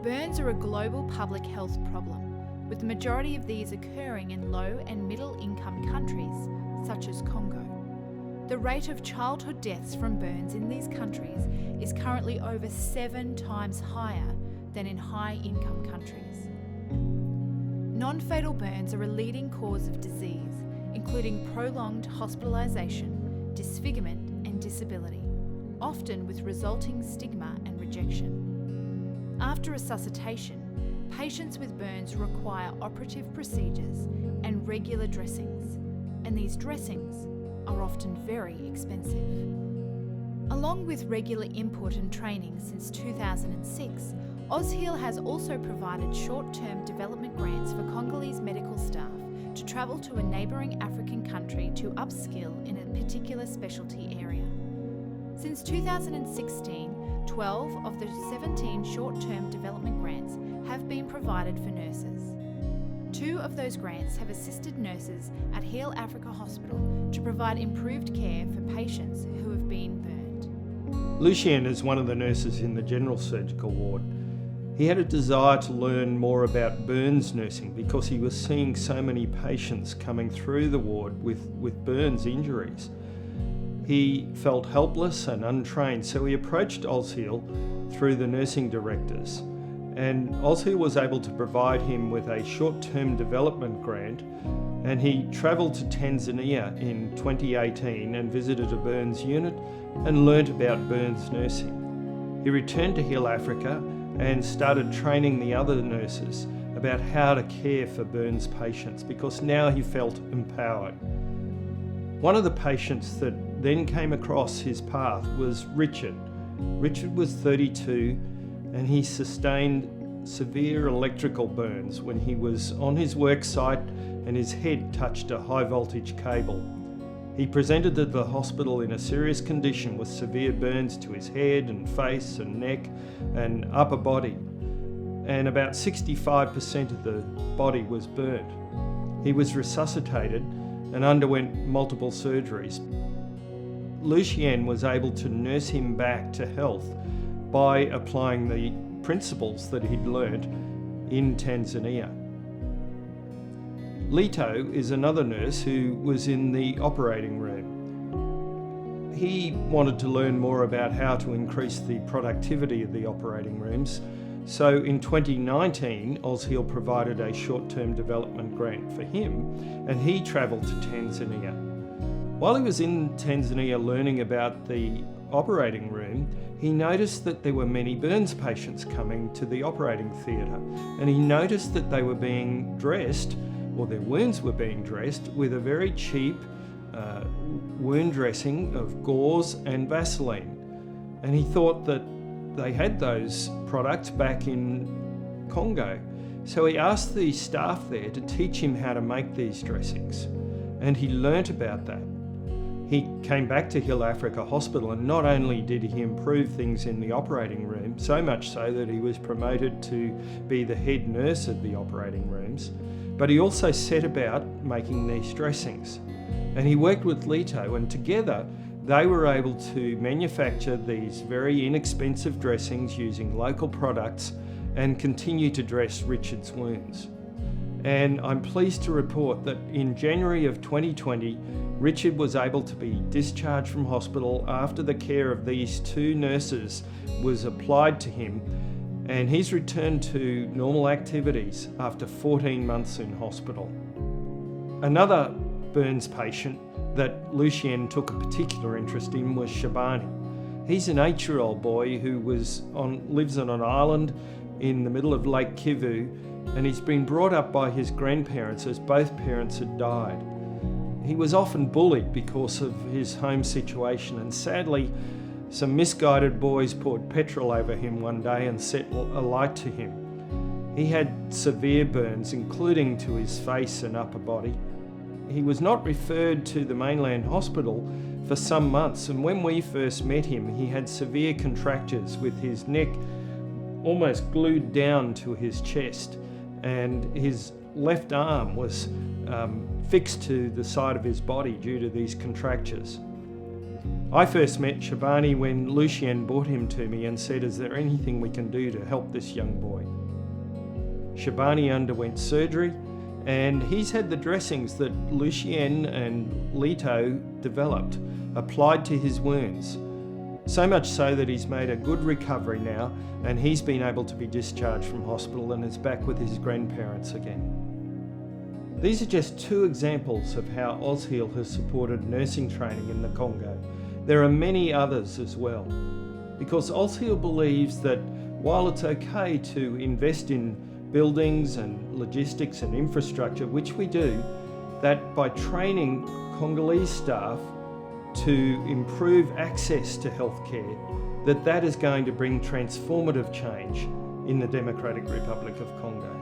Burns are a global public health problem, with the majority of these occurring in low and middle income countries, such as Congo. The rate of childhood deaths from burns in these countries is currently over 7 times higher than in high-income countries. Non-fatal burns are a leading cause of disease, including prolonged hospitalisation, disfigurement and disability, often with resulting stigma and rejection. After resuscitation, patients with burns require operative procedures and regular dressings, and these dressings are often very expensive. Along with regular input and training since 2006, AusHeal has also provided short-term development grants for Congolese medical staff to travel to a neighbouring African country to upskill in a particular specialty area. Since 2016, 12 of the 17 short-term development grants have been provided for nurses. 2 of those grants have assisted nurses at Heal Africa Hospital to provide improved care for patients who have been burned. Lucien is one of the nurses in the general surgical ward. He had a desire to learn more about burns nursing because he was seeing so many patients coming through the ward with burns injuries. He felt helpless and untrained, so he approached AusHeal through the nursing directors. And AusHeal was able to provide him with a short-term development grant, and he travelled to Tanzania in 2018 and visited a burns unit and learnt about burns nursing. He returned to Heal Africa and started training the other nurses about how to care for burns patients because now he felt empowered. One of the patients that then came across his path was Richard. Richard was 32 and he sustained severe electrical burns when he was on his work site and his head touched a high voltage cable. He presented to the hospital in a serious condition with severe burns to his head and face and neck and upper body, and about 65% of the body was burnt. He was resuscitated and underwent multiple surgeries. Lucien was able to nurse him back to health by applying the principles that he'd learnt in Tanzania. Lito is another nurse who was in the operating room. He wanted to learn more about how to increase the productivity of the operating rooms, so in 2019 AusHeal provided a short-term development grant for him and he travelled to Tanzania. While he was in Tanzania learning about the operating room, he noticed that there were many burns patients coming to the operating theatre, and he noticed that they were being dressed, or their wounds were being dressed, with a very cheap wound dressing of gauze and Vaseline. And he thought that they had those products back in Congo. So he asked the staff there to teach him how to make these dressings, and he learnt about that. He came back to Heal Africa Hospital, and not only did he improve things in the operating room, so much so that he was promoted to be the head nurse of the operating rooms, but he also set about making these dressings. And he worked with Lito, and together they were able to manufacture these very inexpensive dressings using local products and continue to dress Richard's wounds. And I'm pleased to report that in January of 2020, Richard was able to be discharged from hospital after the care of these 2 nurses was applied to him, and he's returned to normal activities after 14 months in hospital. Another burns patient that Lucien took a particular interest in was Shabani. He's an 8-year-old boy who lives on an island in the middle of Lake Kivu, and he's been brought up by his grandparents as both parents had died. He was often bullied because of his home situation, and sadly some misguided boys poured petrol over him one day and set alight to him. He had severe burns, including to his face and upper body. He was not referred to the mainland hospital for some months, and when we first met him, he had severe contractures with his neck almost glued down to his chest, and his left arm was fixed to the side of his body due to these contractures. I first met Shabani when Lucien brought him to me and said, "Is there anything we can do to help this young boy?" Shabani underwent surgery, and he's had the dressings that Lucien and Lito developed applied to his wounds. So much so that he's made a good recovery now, and he's been able to be discharged from hospital and is back with his grandparents again. These are just two examples of how AusHeal has supported nursing training in the Congo. There are many others as well, because AusHeal believes that while it's okay to invest in buildings and logistics and infrastructure, which we do, that by training Congolese staff to improve access to healthcare, that is going to bring transformative change in the Democratic Republic of Congo.